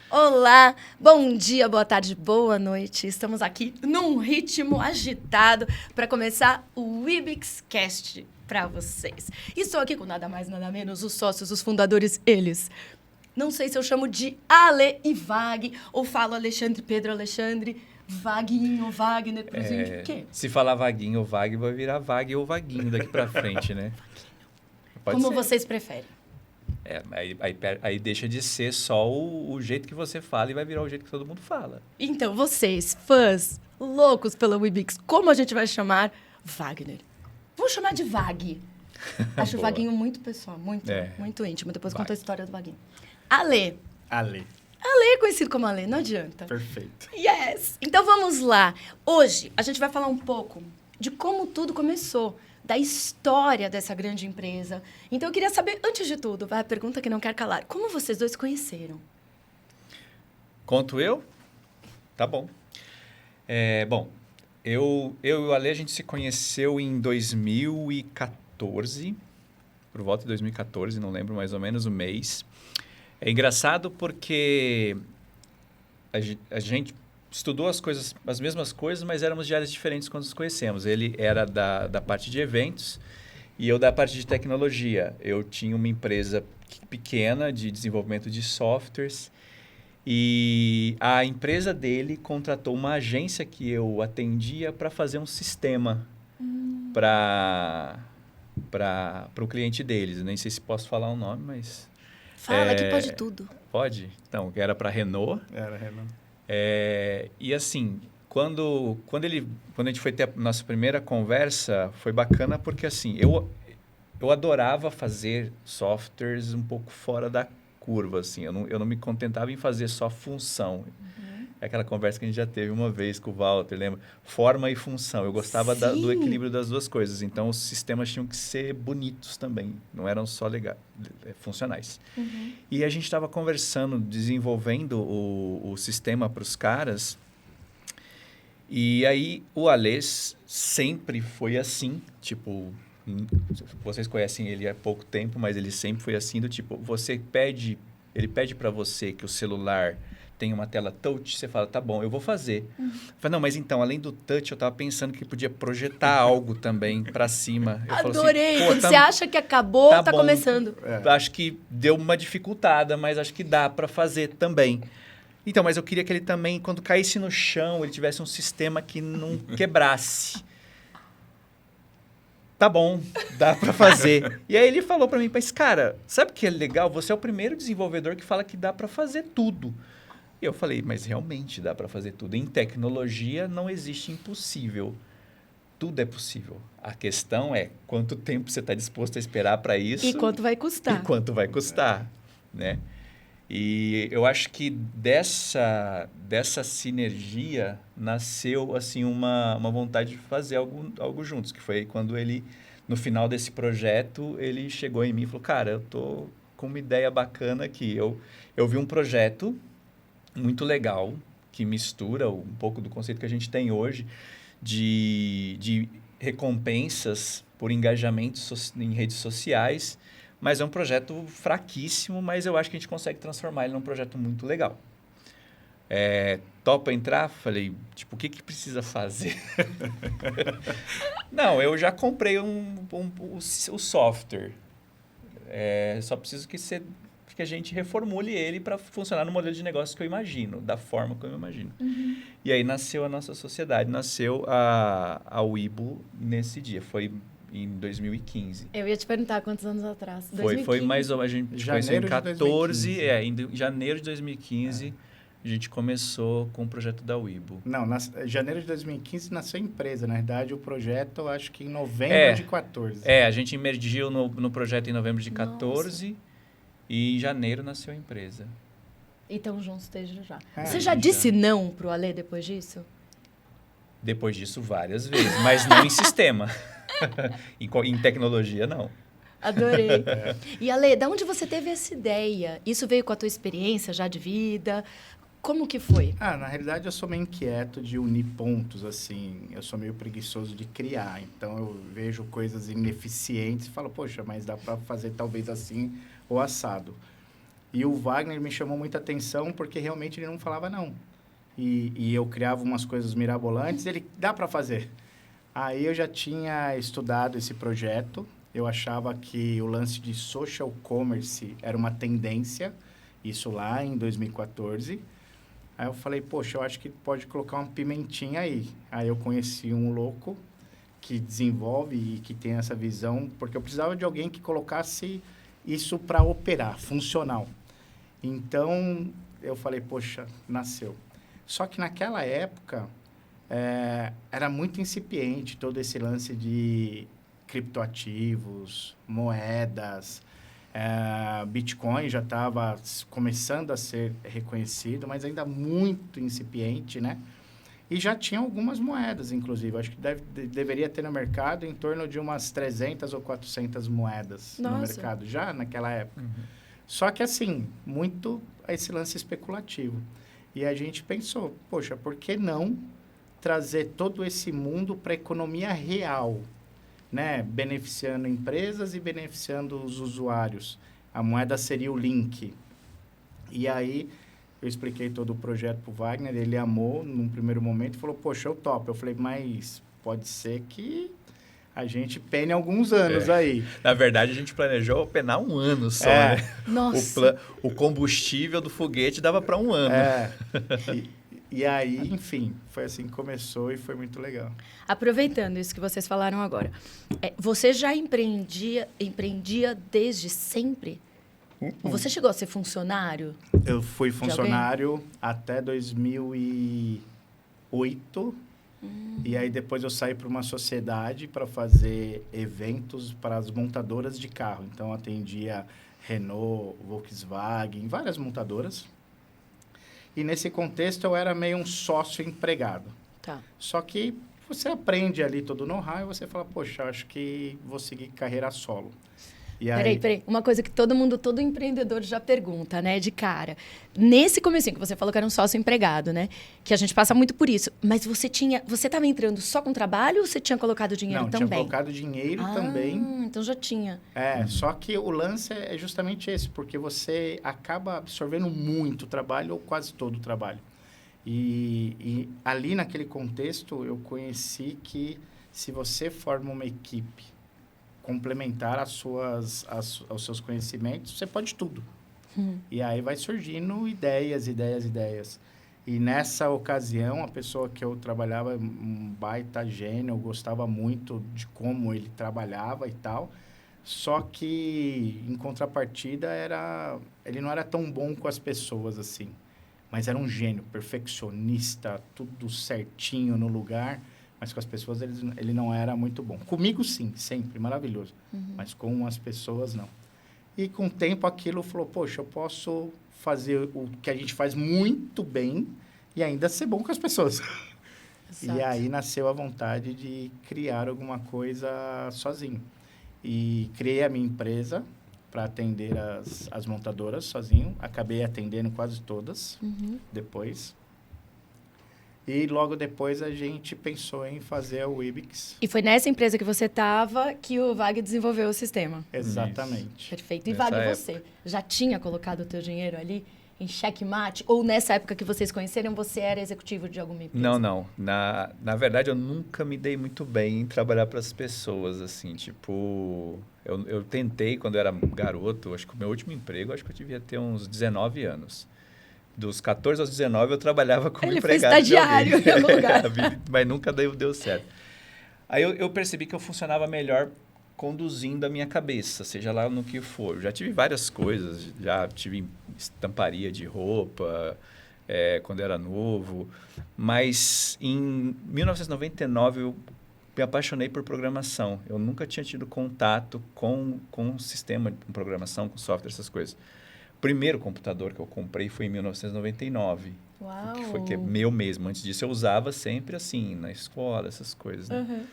Olá, bom dia, boa tarde, boa noite. Estamos aqui num ritmo agitado para começar o WeBixCast para vocês. E estou aqui com nada mais, nada menos os sócios, os fundadores, eles. Não sei se eu chamo de Ale e Vag, ou falo Alexandre, Pedro, Alexandre, Vaguinho, Wagner, Cruzinho, o quê? Se falar Vaguinho ou Vag, vai virar Vag ou Vaguinho daqui pra frente, né? Pode Como ser. vocês preferem. Aí deixa de ser só o jeito que você fala e vai virar o jeito que todo mundo fala. Então, vocês, fãs, loucos pela WeBix, como a gente vai chamar Wagner? Vou chamar de Vag. Acho o Boa. Vaguinho muito pessoal, muito íntimo. Depois Vai. conta a história do Vaguinho. Ale. Ale. Ale, conhecido como Ale, não adianta. Perfeito. Yes! Então vamos lá. Hoje a gente vai falar um pouco de como tudo começou, da história dessa grande empresa. Então eu queria saber, antes de tudo, vai a pergunta que não quer calar. Como vocês dois se conheceram? Conto eu? Tá bom. Bom, eu e o Ale, a gente se conheceu em 2014, por volta de 2014, não lembro mais ou menos o mês. É engraçado porque a gente estudou as mesmas coisas, mas éramos de áreas diferentes quando nos conhecemos. Ele era da parte de eventos e eu da parte de tecnologia. Eu tinha uma empresa pequena de desenvolvimento de softwares e a empresa dele contratou uma agência que eu atendia para fazer um sistema para o cliente deles. Eu nem sei se posso falar o nome, mas... Fala que pode tudo. Pode? Então, era para a Renault. Era, Renan. E assim, quando a gente foi ter a nossa primeira conversa, foi bacana porque assim, eu adorava fazer softwares um pouco fora da curva, assim. Eu não me contentava em fazer só função. É aquela conversa que a gente já teve uma vez com o Walter, lembra? Forma e função. Eu gostava do equilíbrio das duas coisas. Então, os sistemas tinham que ser bonitos também. Não eram só funcionais. E a gente estava conversando, desenvolvendo o sistema para os caras. E aí, o Alês sempre foi assim. Tipo, vocês conhecem ele há pouco tempo, mas ele sempre foi assim. Do tipo, ele pede para você que o celular... tem uma tela touch, você fala, tá bom, eu vou fazer. Fala, não, mas então, além do touch, eu estava pensando que podia projetar algo também para cima. Eu falo Adorei! assim, Quando você acha que acabou, tá bom. começando. Acho que deu uma dificultada, mas acho que dá para fazer também. Então, mas eu queria que ele também, quando caísse no chão, ele tivesse um sistema que não quebrasse. Tá bom, dá para fazer. E aí ele falou para mim, mas cara, sabe o que é legal? Você é o primeiro desenvolvedor que fala que dá para fazer tudo. E eu falei, mas realmente dá para fazer tudo. Em tecnologia não existe impossível. Tudo é possível. A questão é quanto tempo você está disposto a esperar para isso. E quanto vai custar. E quanto vai custar, né? E eu acho que dessa sinergia nasceu assim uma vontade de fazer algo juntos, que foi quando ele, no final desse projeto, ele chegou em mim e falou, cara, eu tô com uma ideia bacana aqui. Eu vi um projeto muito legal, que mistura um pouco do conceito que a gente tem hoje de recompensas por engajamento em redes sociais, mas é um projeto fraquíssimo, mas eu acho que a gente consegue transformar ele num projeto muito legal. Topa entrar? Falei, tipo, o que precisa fazer? Não, eu já comprei o software. Só preciso que a gente reformule ele para funcionar no modelo de negócio que eu imagino, da forma que eu imagino. E aí nasceu a nossa sociedade, nasceu a Wibo nesse dia, foi em 2015. Eu ia te perguntar quantos anos atrás. Foi mais ou menos, a gente conheceu em 14, em janeiro de 2015, a gente começou com o projeto da Wibo. Não, em janeiro de 2015 nasceu a empresa. Na verdade, o projeto, eu acho que em novembro de 14. A gente emergiu no projeto em novembro de 14. Nossa. E em janeiro nasceu a empresa. E estão juntos desde já. Você já disse não pro Ale depois disso? Depois disso, várias vezes. Mas não em sistema. Em tecnologia, não. Adorei. E Ale, de onde você teve essa ideia? Isso veio com a tua experiência já de vida? Como que foi? Na realidade, eu sou meio inquieto de unir pontos, assim. Eu sou meio preguiçoso de criar. Então, eu vejo coisas ineficientes e falo, poxa, mas dá para fazer talvez assim ou assado. E o Wagner me chamou muita atenção porque realmente ele não falava não. E eu criava umas coisas mirabolantes, ele, dá para fazer. Aí eu já tinha estudado esse projeto, eu achava que o lance de social commerce era uma tendência, isso lá em 2014. Aí eu falei, poxa, eu acho que pode colocar uma pimentinha aí. Aí eu conheci um louco que desenvolve e que tem essa visão, porque eu precisava de alguém que colocasse isso para operar, funcional. Então, eu falei, poxa, nasceu. Só que naquela época, era muito incipiente todo esse lance de criptoativos, moedas, Bitcoin já estava começando a ser reconhecido, mas ainda muito incipiente, né? E já tinha algumas moedas, inclusive. Acho que deveria ter no mercado em torno de umas 300 ou 400 moedas no mercado, já naquela época. Uhum. Só que, assim, muito esse lance especulativo. E a gente pensou, poxa, por que não trazer todo esse mundo para a economia real, né? Beneficiando empresas e beneficiando os usuários. A moeda seria o link. E aí, eu expliquei todo o projeto para o Wagner, ele amou num primeiro momento e falou, poxa, eu topo. Eu falei, mas pode ser que a gente pene alguns anos aí. Na verdade, a gente planejou penar um ano só, né? Nossa! O combustível do foguete dava para um ano. E aí, enfim, foi assim que começou e foi muito legal. Aproveitando isso que vocês falaram agora, você já empreendia desde sempre? Ou você chegou a ser funcionário? Eu fui funcionário até 2008. E aí depois eu saí para uma sociedade para fazer eventos para as montadoras de carro. Então, atendia Renault, Volkswagen, várias montadoras. E nesse contexto eu era meio um sócio empregado. Tá. Só que você aprende ali todo o know-how e você fala, poxa, acho que vou seguir carreira solo. E aí... Peraí. Uma coisa que todo empreendedor já pergunta, né, de cara. Nesse comecinho, que você falou que era um sócio empregado, né? Que a gente passa muito por isso. Mas você estava entrando só com trabalho ou você tinha colocado dinheiro também? Não, tinha colocado dinheiro também. Então já tinha. Só que o lance é justamente esse, porque você acaba absorvendo muito trabalho ou quase todo o trabalho. E ali naquele contexto, eu conheci que se você forma uma equipe complementar aos seus conhecimentos, você pode tudo. E aí vai surgindo ideias. E nessa ocasião, a pessoa que eu trabalhava, um baita gênio, eu gostava muito de como ele trabalhava e tal. Só que, em contrapartida, ele não era tão bom com as pessoas assim. Mas era um gênio, perfeccionista, tudo certinho no lugar. Mas com as pessoas ele não era muito bom. Comigo, sim, sempre, maravilhoso. Mas com as pessoas, não. E com o tempo aquilo falou, poxa, eu posso fazer o que a gente faz muito bem e ainda ser bom com as pessoas. Exato. E aí nasceu a vontade de criar alguma coisa sozinho. E criei a minha empresa para atender as montadoras sozinho. Acabei atendendo quase todas depois. E logo depois a gente pensou em fazer a Wibix. E foi nessa empresa que você estava que o Vag desenvolveu o sistema. Exatamente. Isso. Perfeito. E Vag, você já tinha colocado o teu dinheiro ali em checkmate? Ou nessa época que vocês conheceram, você era executivo de alguma empresa? Não. Na verdade, eu nunca me dei muito bem em trabalhar para as pessoas, assim, tipo... Eu tentei quando eu era garoto, acho que o meu último emprego, acho que eu devia ter uns 19 anos. Dos 14 aos 19, eu trabalhava como empregado. Ele foi estagiário em algum lugar. Mas nunca deu certo. Aí eu percebi que eu funcionava melhor conduzindo a minha cabeça, seja lá no que for. Eu já tive várias coisas, já tive estamparia de roupa, quando era novo. Mas em 1999, eu me apaixonei por programação. Eu nunca tinha tido contato com um sistema de programação, com software, essas coisas. O primeiro computador que eu comprei foi em 1999. Uau! Que é meu mesmo. Antes disso, eu usava sempre assim, na escola, essas coisas. Né?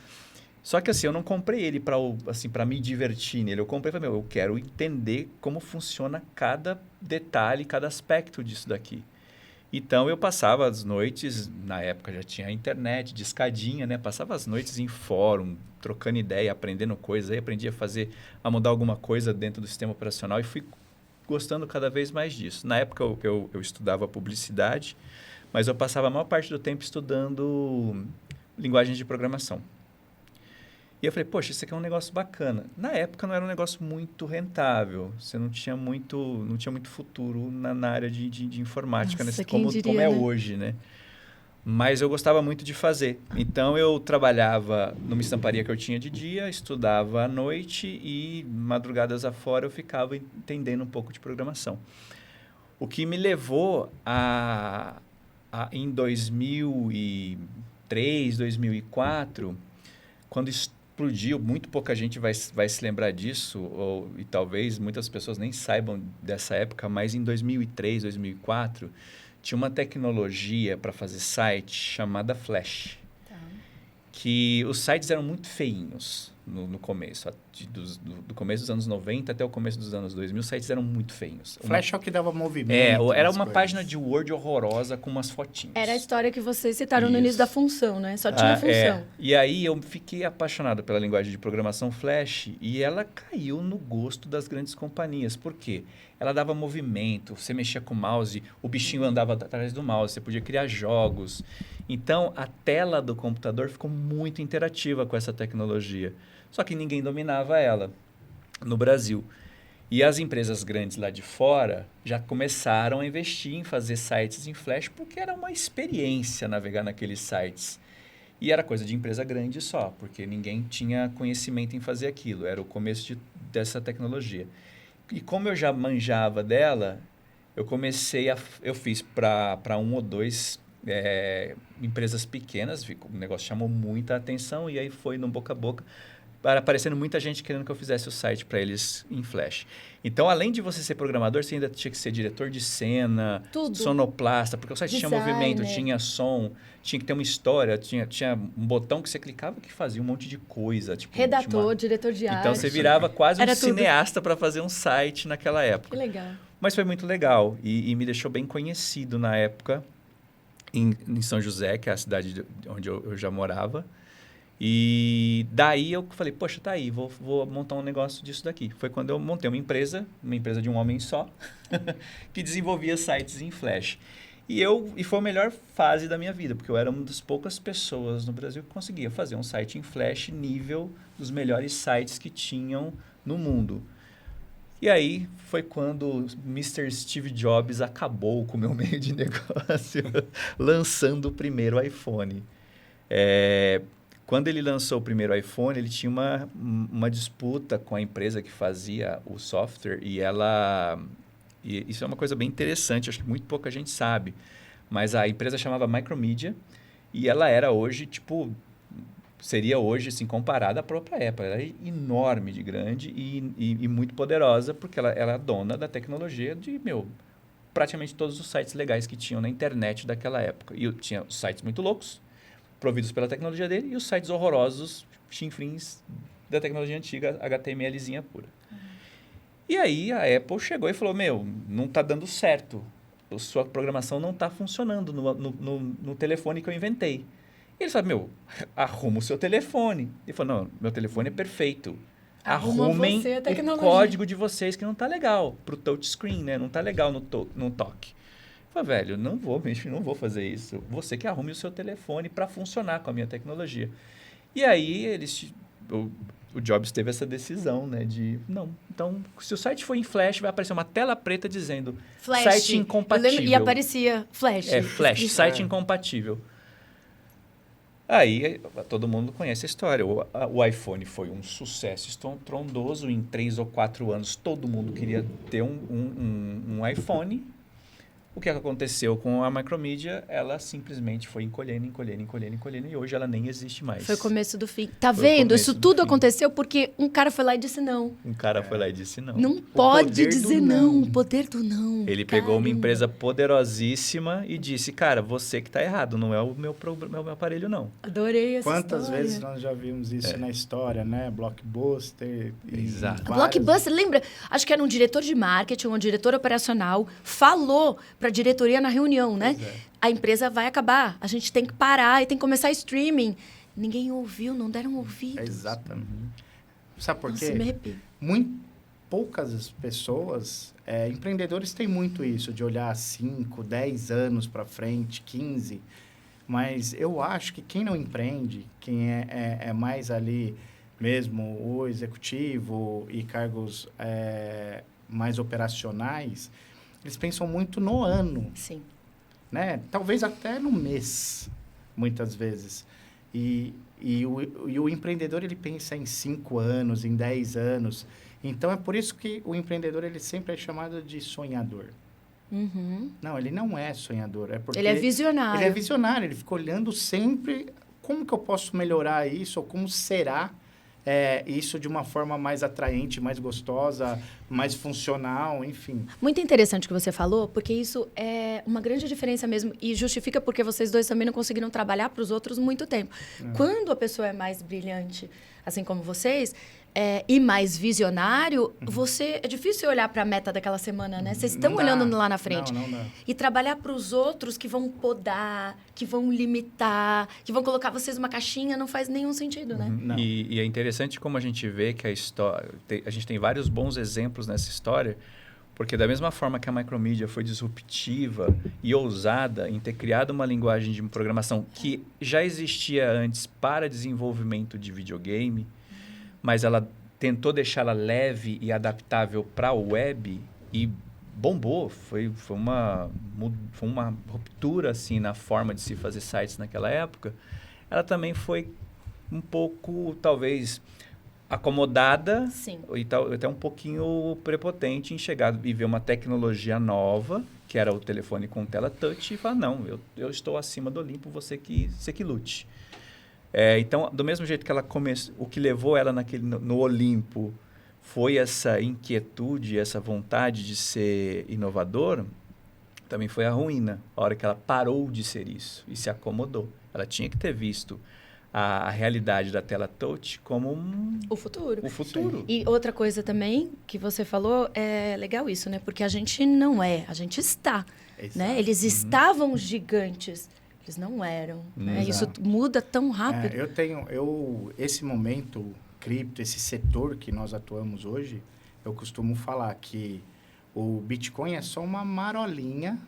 Só que assim, eu não comprei ele para me divertir nele. Eu comprei para eu quero entender como funciona cada detalhe, cada aspecto disso daqui. Então, eu passava as noites, na época já tinha internet, de escadinha, né? Passava as noites em fórum, trocando ideia, aprendendo coisas. Aí aprendi a mudar alguma coisa dentro do sistema operacional e fui gostando cada vez mais disso. Na época, eu estudava publicidade, mas eu passava a maior parte do tempo estudando linguagens de programação. E eu falei, poxa, isso aqui é um negócio bacana. Na época não era um negócio muito rentável. Você não tinha muito futuro na área de informática, Nossa, como diria, é né? hoje, né? Mas eu gostava muito de fazer. Então, eu trabalhava numa estamparia que eu tinha de dia, estudava à noite e madrugadas afora eu ficava entendendo um pouco de programação. O que me levou em 2003, 2004, quando explodiu, muito pouca gente vai se lembrar disso, e talvez muitas pessoas nem saibam dessa época, mas em 2003, 2004, tinha uma tecnologia para fazer site chamada Flash. Tá. Que os sites eram muito feinhos no começo. Do começo dos anos 90 até o começo dos anos 2000, os sites eram muito feinhos. Flash é o que dava movimento. Era uma página de Word horrorosa com umas fotinhas. Era a história que vocês citaram no Isso. início da função, né? Só tinha função. E aí eu fiquei apaixonado pela linguagem de programação Flash e ela caiu no gosto das grandes companhias. Por quê? Ela dava movimento, você mexia com o mouse, o bichinho andava atrás do mouse, você podia criar jogos. Então, a tela do computador ficou muito interativa com essa tecnologia. Só que ninguém dominava ela no Brasil. E as empresas grandes lá de fora já começaram a investir em fazer sites em Flash porque era uma experiência navegar naqueles sites. E era coisa de empresa grande só, porque ninguém tinha conhecimento em fazer aquilo. Era o começo dessa tecnologia. E como eu já manjava dela, eu fiz para um ou dois empresas pequenas, o negócio chamou muita atenção e aí foi no boca a boca, aparecendo muita gente querendo que eu fizesse o site para eles em Flash. Então, além de você ser programador, você ainda tinha que ser diretor de cena, Tudo. sonoplasta, porque o site tinha movimento, tinha som, tinha que ter uma história, tinha um botão que você clicava que fazia um monte de coisa. Tipo, Redator, diretor de arte. Então, você virava quase Era um tudo. cineasta para fazer um site naquela época. Que legal. Mas foi muito legal e me deixou bem conhecido na época em São José, que é a cidade onde eu já morava. E daí eu falei, poxa, tá aí, vou montar um negócio disso daqui. Foi quando eu montei uma empresa de um homem só, que desenvolvia sites em Flash. E foi a melhor fase da minha vida, porque eu era uma das poucas pessoas no Brasil que conseguia fazer um site em Flash nível dos melhores sites que tinham no mundo. E aí foi quando o Mr. Steve Jobs acabou com o meu meio de negócio, lançando o primeiro iPhone. Quando ele lançou o primeiro iPhone, ele tinha uma disputa com a empresa que fazia o software e isso é uma coisa bem interessante, acho que muito pouca gente sabe, mas a empresa chamava Micromedia e ela era hoje, seria hoje, assim, comparada à própria Apple. Ela era enorme de grande e muito poderosa, porque ela era dona da tecnologia de, praticamente todos os sites legais que tinham na internet daquela época. E tinha os sites muito loucos, providos pela tecnologia dele, e os sites horrorosos, chinfrins da tecnologia antiga, HTMLzinha pura. E aí a Apple chegou e falou, não está dando certo. A sua programação não está funcionando no telefone que eu inventei. E ele falou, arruma o seu telefone. Ele falou, não, meu telefone é perfeito. Arrumem o código de vocês que não está legal para o touchscreen, né? Não está legal no toque. Eu falei, velho, não vou fazer isso. Você que arrume o seu telefone para funcionar com a minha tecnologia. E aí, o Jobs teve essa decisão, né? Então, se o site for em Flash, vai aparecer uma tela preta dizendo Flash. Site incompatível. E aparecia Flash. Flash, site incompatível. Aí, todo mundo conhece a história. O iPhone foi um sucesso estrondoso. Em 3 ou 4 anos, todo mundo queria ter um iPhone. O que aconteceu com a Micromedia? Ela simplesmente foi encolhendo, e hoje ela nem existe mais. Foi o começo do fim. Tá vendo? Isso tudo aconteceu porque um cara foi lá e disse não. Foi lá e disse não. Não pode dizer não. O poder do não. Ele pegou uma empresa poderosíssima e disse, cara, você que tá errado, não é o meu aparelho, não. Adorei essa Quantas história. vezes nós já vimos isso na história, né? Blockbuster. Exato. A Blockbuster, lembra? Acho que era um diretor de marketing, um diretor operacional, falou para a diretoria na reunião, né? A empresa vai acabar, a gente tem que parar e tem que começar streaming. Ninguém ouviu, não deram ouvido. Exatamente. Sabe por quê? Nossa, me arrepio. poucas pessoas, empreendedores têm muito isso, de olhar 5, 10 anos para frente, 15. Mas eu acho que quem não empreende, quem é mais ali mesmo o executivo e cargos mais operacionais, eles pensam muito no ano. Sim. Né? Talvez até no mês, muitas vezes. E o empreendedor, ele pensa em 5 anos, em 10 anos. Então, é por isso que o empreendedor, ele sempre é chamado de sonhador. Uhum. Não, ele não é sonhador. É porque Ele é visionário. ele é visionário. Ele fica olhando sempre como que eu posso melhorar isso, ou como será isso de uma forma mais atraente, mais gostosa, mais funcional, enfim. Muito interessante o que você falou, porque isso é uma grande diferença mesmo e justifica porque vocês dois também não conseguiram trabalhar para os outros muito tempo. Quando a pessoa é mais brilhante, assim como vocês, e mais visionário, é difícil olhar para a meta daquela semana, né? Vocês estão olhando lá na frente. Não dá. E trabalhar para os outros que vão podar, que vão limitar, que vão colocar vocês numa caixinha, não faz nenhum sentido, né? Não. E é interessante como a gente vê que a gente tem vários bons exemplos nessa história, porque da mesma forma que a Micromedia foi disruptiva e ousada em ter criado uma linguagem de programação que já existia antes para desenvolvimento de videogame, mas ela tentou deixá-la leve e adaptável para a web e bombou. Foi uma ruptura assim, na forma de se fazer sites naquela época. Ela também foi um pouco, talvez, acomodada. Sim. E até um pouquinho prepotente em chegar e ver uma tecnologia nova, que era o telefone com tela touch, e falar, não, eu estou acima do Olimpo, você que lute. Então, do mesmo jeito que ela começou, o que levou ela no Olimpo foi essa inquietude, essa vontade de ser inovador, também foi a ruína, a hora que ela parou de ser isso e se acomodou. Ela tinha que ter visto a realidade da tela touch como o futuro. O futuro. Sim. E outra coisa também que você falou, é legal isso, né? Porque a gente não a gente está. Né? Eles estavam gigantes. Eles não eram. Né? Isso muda tão rápido. Esse momento cripto, esse setor que nós atuamos hoje, eu costumo falar que o Bitcoin é só uma marolinha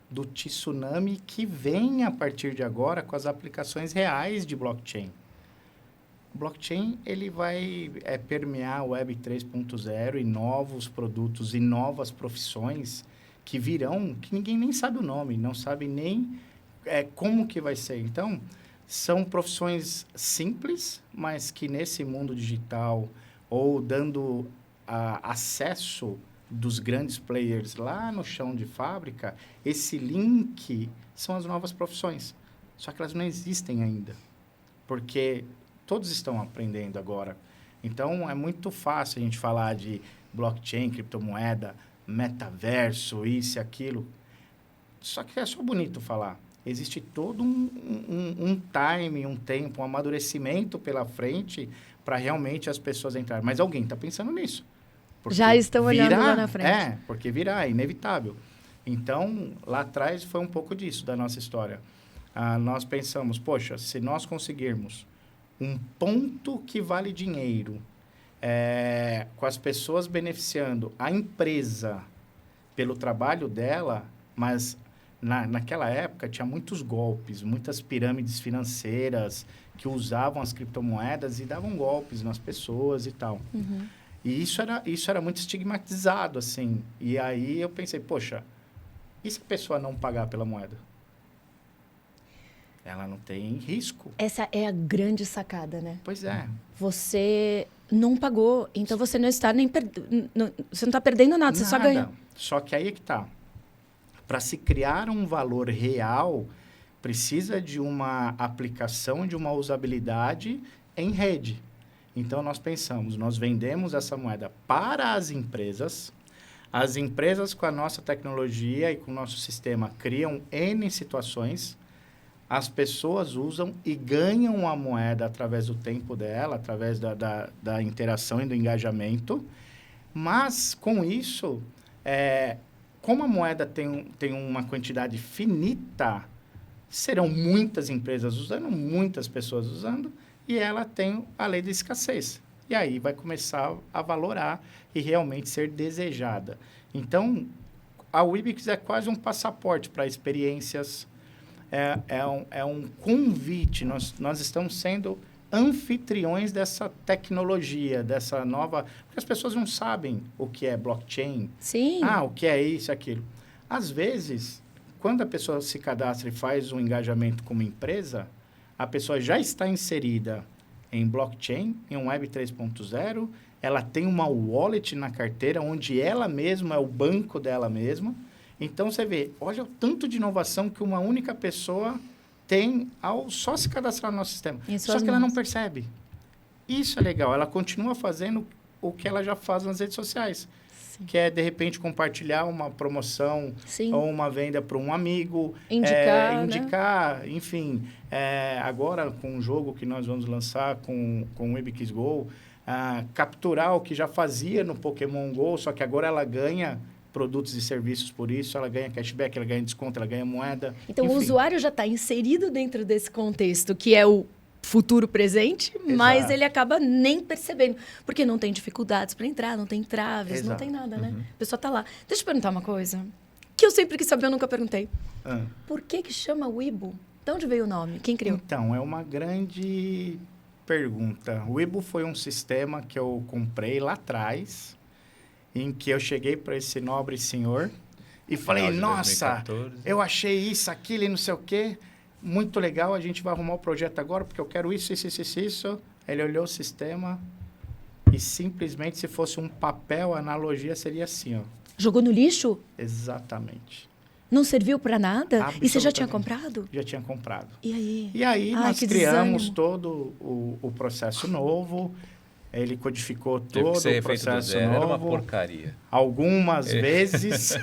do tsunami que vem a partir de agora com as aplicações reais de blockchain. O blockchain ele vai permear a Web 3.0 e novos produtos e novas profissões que virão, que ninguém nem sabe o nome, não sabe nem como que vai ser. Então, são profissões simples, mas que nesse mundo digital, ou dando acesso dos grandes players lá no chão de fábrica, esse link são as novas profissões. Só que elas não existem ainda, porque todos estão aprendendo agora. Então, é muito fácil a gente falar de blockchain, criptomoeda, metaverso, isso e aquilo. Só que é só bonito falar. Existe todo um time, um tempo, um amadurecimento pela frente para realmente as pessoas entrarem. Mas alguém está pensando nisso. Já estão olhando lá na frente. Porque virá, é inevitável. Então, lá atrás foi um pouco disso, da nossa história. Nós pensamos, poxa, se nós conseguirmos um ponto que vale dinheiro, com as pessoas beneficiando a empresa pelo trabalho dela, mas naquela época tinha muitos golpes, muitas pirâmides financeiras que usavam as criptomoedas e davam golpes nas pessoas e tal. Uhum. E isso era muito estigmatizado, assim. E aí eu pensei, poxa, e se a pessoa não pagar pela moeda? Ela não tem risco. Essa é a grande sacada, né? Pois é. Você não pagou, então você não está você não está perdendo nada, você só ganha. Só que aí é que tá. Para se criar um valor real, precisa de uma aplicação, de uma usabilidade em rede. Então, nós pensamos, nós vendemos essa moeda para as empresas com a nossa tecnologia e com o nosso sistema criam N situações, as pessoas usam e ganham a moeda através do tempo dela, através da interação e do engajamento, mas, com isso, como a moeda tem uma quantidade finita, serão muitas empresas usando, muitas pessoas usando, e ela tem a lei da escassez. E aí vai começar a valorar e realmente ser desejada. Então, a Wibix é quase um passaporte para experiências, é um convite. Nós estamos sendo anfitriões dessa tecnologia, dessa nova... Porque as pessoas não sabem o que é blockchain. Sim. O que é isso, aquilo. Às vezes, quando a pessoa se cadastra e faz um engajamento com uma empresa, a pessoa já está inserida em blockchain, em um Web 3.0, ela tem uma wallet na carteira, onde ela mesma é o banco dela mesma. Então, você vê, olha o tanto de inovação que uma única pessoa tem ao só se cadastrar no nosso sistema. Só que ela não percebe. Isso é legal. Ela continua fazendo o que ela já faz nas redes sociais. Sim. Que é, de repente, compartilhar uma promoção ou uma venda para um amigo. Indicar, né? Enfim. Agora, com o jogo que nós vamos lançar com o Wibix Go, capturar o que já fazia no Pokémon Go, só que agora ela ganha produtos e serviços por isso, ela ganha cashback, ela ganha desconto, ela ganha moeda. Então, enfim. O usuário já está inserido dentro desse contexto, que é o futuro presente, mas ele acaba nem percebendo, porque não tem dificuldades para entrar, não tem traves, não tem nada, né? A pessoa está lá. Deixa eu perguntar uma coisa, que eu sempre quis saber, eu nunca perguntei. Por que chama Weibo? De onde veio o nome? Quem criou? Então, é uma grande pergunta. O Weibo foi um sistema que eu comprei lá atrás, em que eu cheguei para esse nobre senhor e falei, nossa, 2014. Eu achei isso, aquilo e não sei o quê, muito legal, a gente vai arrumar o projeto agora, porque eu quero isso. Ele olhou o sistema e simplesmente, se fosse um papel, a analogia seria assim, ó. Jogou no lixo? Exatamente. Não serviu para nada? E você já tinha comprado? Já tinha comprado. E aí? E aí nós criamos todo o processo novo. Ele codificou todo o processo novo. Era uma porcaria. Algumas vezes.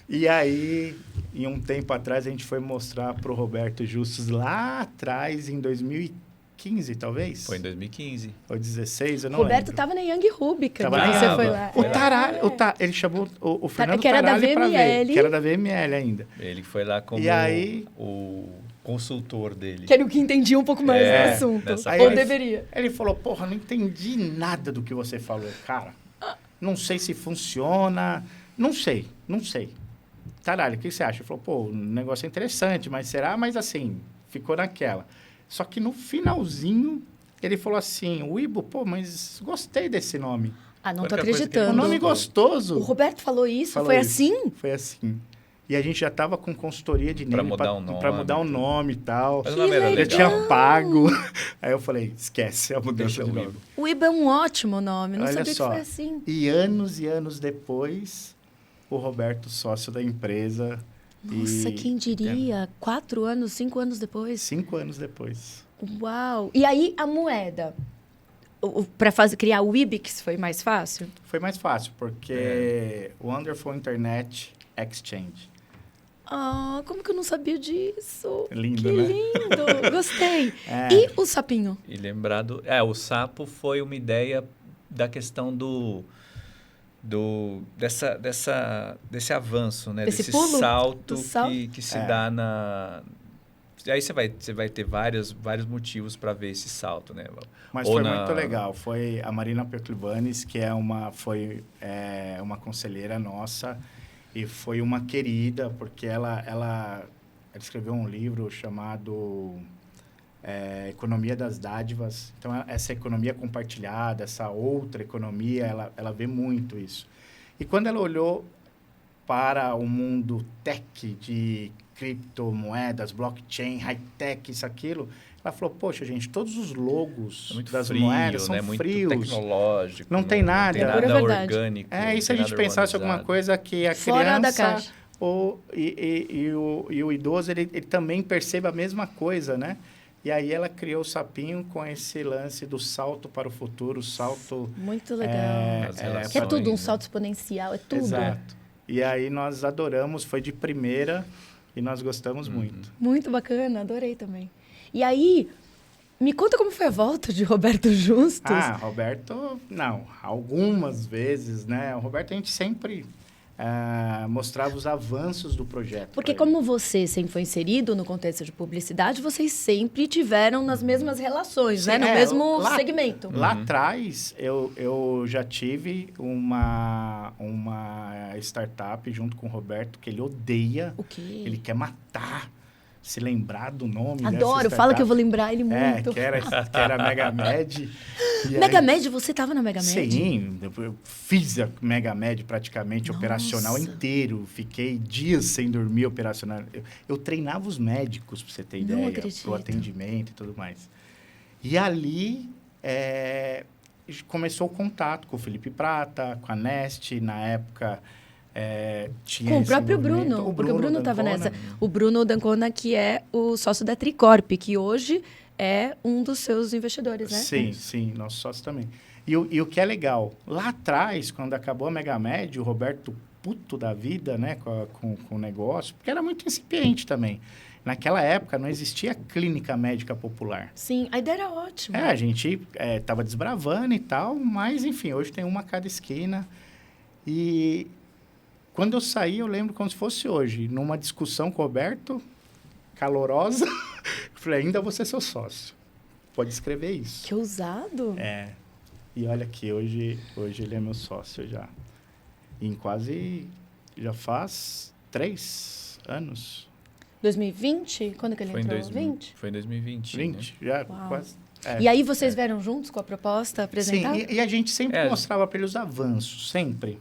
E aí, em um tempo atrás, a gente foi mostrar para o Roberto Justus lá atrás, em 2015, talvez? Foi em 2015. Ou 2016, eu não Roberto lembro. estava na Young Rubica. Você foi lá. O Taralho, ele chamou o Fernando que era Taralho da VML. Que era da VML ainda. Ele foi lá como o consultor dele. Que era o que entendia um pouco mais do assunto. Ou deveria. Ele falou, porra, não entendi nada do que você falou, cara. Não sei se funciona. Não sei. Taralho, o que você acha? Ele falou, pô, o negócio é interessante, mas será? Mas assim, ficou naquela. Só que no finalzinho, ele falou assim, Weibo, pô, mas gostei desse nome. Não tô acreditando. Um nome gostoso. O Roberto falou isso? Falou foi isso. assim? Foi assim. E a gente já estava com consultoria de para nome mudar o nome e tal. Mas o nome era eu legal. tinha pago. Aí eu falei, esquece a mudança de nome. O Weibo é um ótimo nome. Não Olha sabia só, que foi assim. E anos depois, o Roberto, sócio da empresa. Nossa, quem diria? 4 anos, 5 anos depois? 5 anos depois. Uau! E aí, a moeda? Para criar o Wibix foi mais fácil? Foi mais fácil, porque o Wonderful Internet Exchange. Como que eu não sabia disso? Lindo, que né? lindo! Gostei. E o sapinho? E lembrado... o sapo foi uma ideia da questão desse avanço, né? Desse desse pulo? salto salto? que se dá na... Aí você vai ter vários motivos para ver esse salto, né? Mas foi muito legal. Foi a Marina Perclivanes, que foi uma conselheira nossa e foi uma querida, porque ela escreveu um livro chamado Economia das Dádivas. Então, essa economia compartilhada, essa outra economia, ela vê muito isso. E quando ela olhou para o mundo tech de criptomoedas, blockchain, high-tech, isso, aquilo, ela falou, poxa, gente, todos os logos das moedas são frios. Muito tecnológico. Não tem nada. Não tem nada orgânico. E se a gente pensasse alguma coisa que a fora criança da caixa. E o idoso, ele também perceba a mesma coisa, né? E aí ela criou o sapinho com esse lance do salto para o futuro, salto... Muito legal. Que é tudo um salto exponencial, é tudo. Exato. E aí nós adoramos, foi de primeira e nós gostamos muito. Muito bacana, adorei também. E aí, me conta como foi a volta de Roberto Justus. Roberto, não, algumas vezes, né? O Roberto a gente sempre mostrava os avanços do projeto. Porque pra como você sempre foi inserido no contexto de publicidade, vocês sempre tiveram nas mesmas relações, né? Sim, No mesmo lá- segmento. Lá atrás, eu já tive uma startup junto com o Roberto, que ele odeia, O quê? ele quer matar, se lembrar do nome Adoro, dessa fala que eu startup. vou lembrar ele muito. Que era a Megamed. E aí- Megamed, você tava na Megamed? Sim, eu fiz a Megamed praticamente Nossa. operacional inteiro. Fiquei dias sem dormir operacional. Eu treinava os médicos, para você ter Não ideia, acredito. para o atendimento e tudo mais. E ali começou o contato com o Felipe Prata, com a Nest, na época tinha Com o esse próprio movimento. Bruno, porque o Bruno estava D'Ancona. nessa. O Bruno D'Ancona, que é o sócio da Tricorp, que hoje é um dos seus investidores, né? Sim, nosso sócio também. E o que é legal, lá atrás, quando acabou a Megamed, o Roberto puto da vida, né, com o negócio, porque era muito incipiente também. Naquela época não existia clínica médica popular. Sim, a ideia era ótima. A gente estava desbravando e tal, mas enfim, hoje tem uma a cada esquina. E quando eu saí, eu lembro como se fosse hoje, numa discussão com o Roberto, calorosa, eu falei, ainda vou ser seu sócio. Pode escrever isso. Que ousado. E olha aqui, hoje ele é meu sócio já. Já faz 3 anos. 2020? Quando que ele Foi em entrou? 2000, 20? foi em 2020. 20, né? já Uau. quase. E aí vocês vieram juntos com a proposta apresentada? Sim, e a gente sempre É. mostrava para ele os avanços, sempre.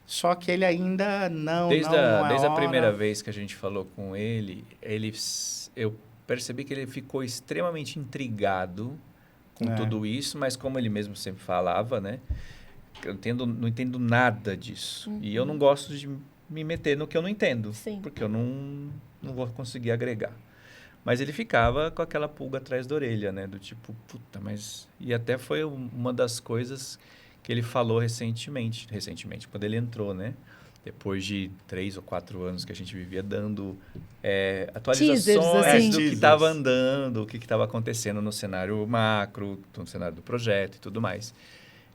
Só que ele ainda não Desde é a hora. primeira vez que a gente falou com ele, eu percebi que ele ficou extremamente intrigado com tudo isso, mas como ele mesmo sempre falava, né? Eu não entendo nada disso. E eu não gosto de me meter no que eu não entendo. Sim. Porque eu não vou conseguir agregar. Mas ele ficava com aquela pulga atrás da orelha, né? Do tipo, puta, mas... E até foi uma das coisas que ele falou recentemente, quando ele entrou, né? Depois de 3 ou 4 anos que a gente vivia dando atualizações Teasers, assim. do que Teasers. estava andando, o que estava acontecendo no cenário macro, no cenário do projeto e tudo mais.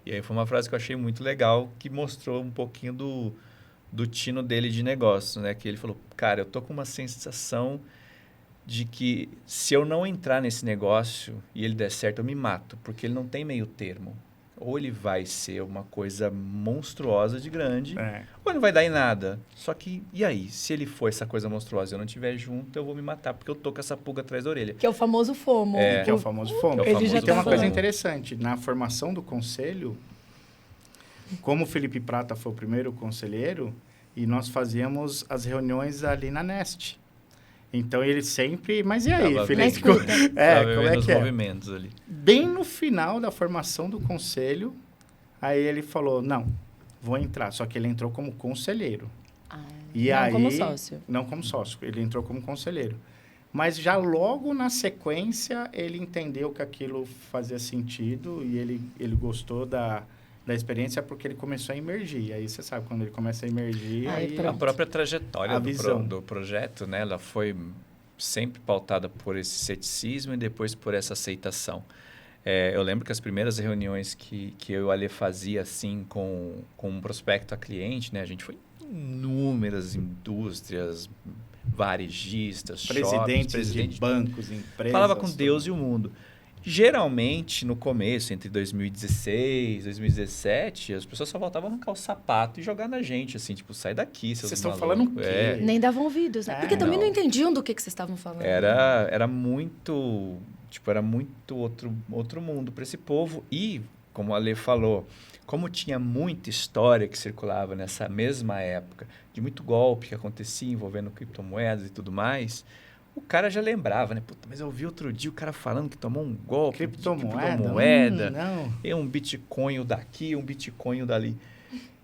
E aí foi uma frase que eu achei muito legal, que mostrou um pouquinho do tino dele de negócio, né? Que ele falou, cara, eu tô com uma sensação de que se eu não entrar nesse negócio e ele der certo, eu me mato, porque ele não tem meio termo. Ou ele vai ser uma coisa monstruosa de grande, ou ele não vai dar em nada. Só que, e aí? Se ele for essa coisa monstruosa e eu não estiver junto, eu vou me matar, porque eu tô com essa pulga atrás da orelha. Que é o famoso FOMO. Que é o famoso FOMO. Que é o Ele já E tem uma tá coisa falando. interessante. Na formação do conselho, como o Felipe Prata foi o primeiro conselheiro, e nós fazíamos as reuniões ali na Nest. Então, ele sempre... Mas e aí, Tava Felipe? vendo. Na escuta. Tava Como é vendo os que é? movimentos ali. Bem no final da formação do conselho, aí ele falou, não, vou entrar. Só que ele entrou como conselheiro. E não aí, como sócio. Não como sócio, ele entrou como conselheiro. Mas já logo na sequência, ele entendeu que aquilo fazia sentido e ele gostou da experiência porque ele começou a emergir. Aí você sabe, quando ele começa a emergir... Aí aí pronto. A própria trajetória A visão. do projeto, né? Ela foi sempre pautada por esse ceticismo e depois por essa aceitação. Eu lembro que as primeiras reuniões que eu e o Ale fazia assim com um prospecto a cliente, né? A gente foi em inúmeras indústrias, varejistas, presidentes shoppings, de bancos, empresas... falava com Deus e o mundo. Geralmente, no começo, entre 2016 e 2017, as pessoas só voltavam a arrancar o sapato e jogar na gente, assim, tipo, sai daqui, seus Vocês estão malucos. falando o quê? Nem davam ouvidos, né? Porque também não entendiam do que vocês estavam falando. Era muito, tipo, era muito outro mundo para esse povo. E, como a Ale falou, como tinha muita história que circulava nessa mesma época, de muito golpe que acontecia envolvendo criptomoedas e tudo mais, o cara já lembrava, né? Puta, mas eu vi outro dia o cara falando que tomou um golpe de criptomoeda. Não. E um Bitcoin daqui, um Bitcoin dali.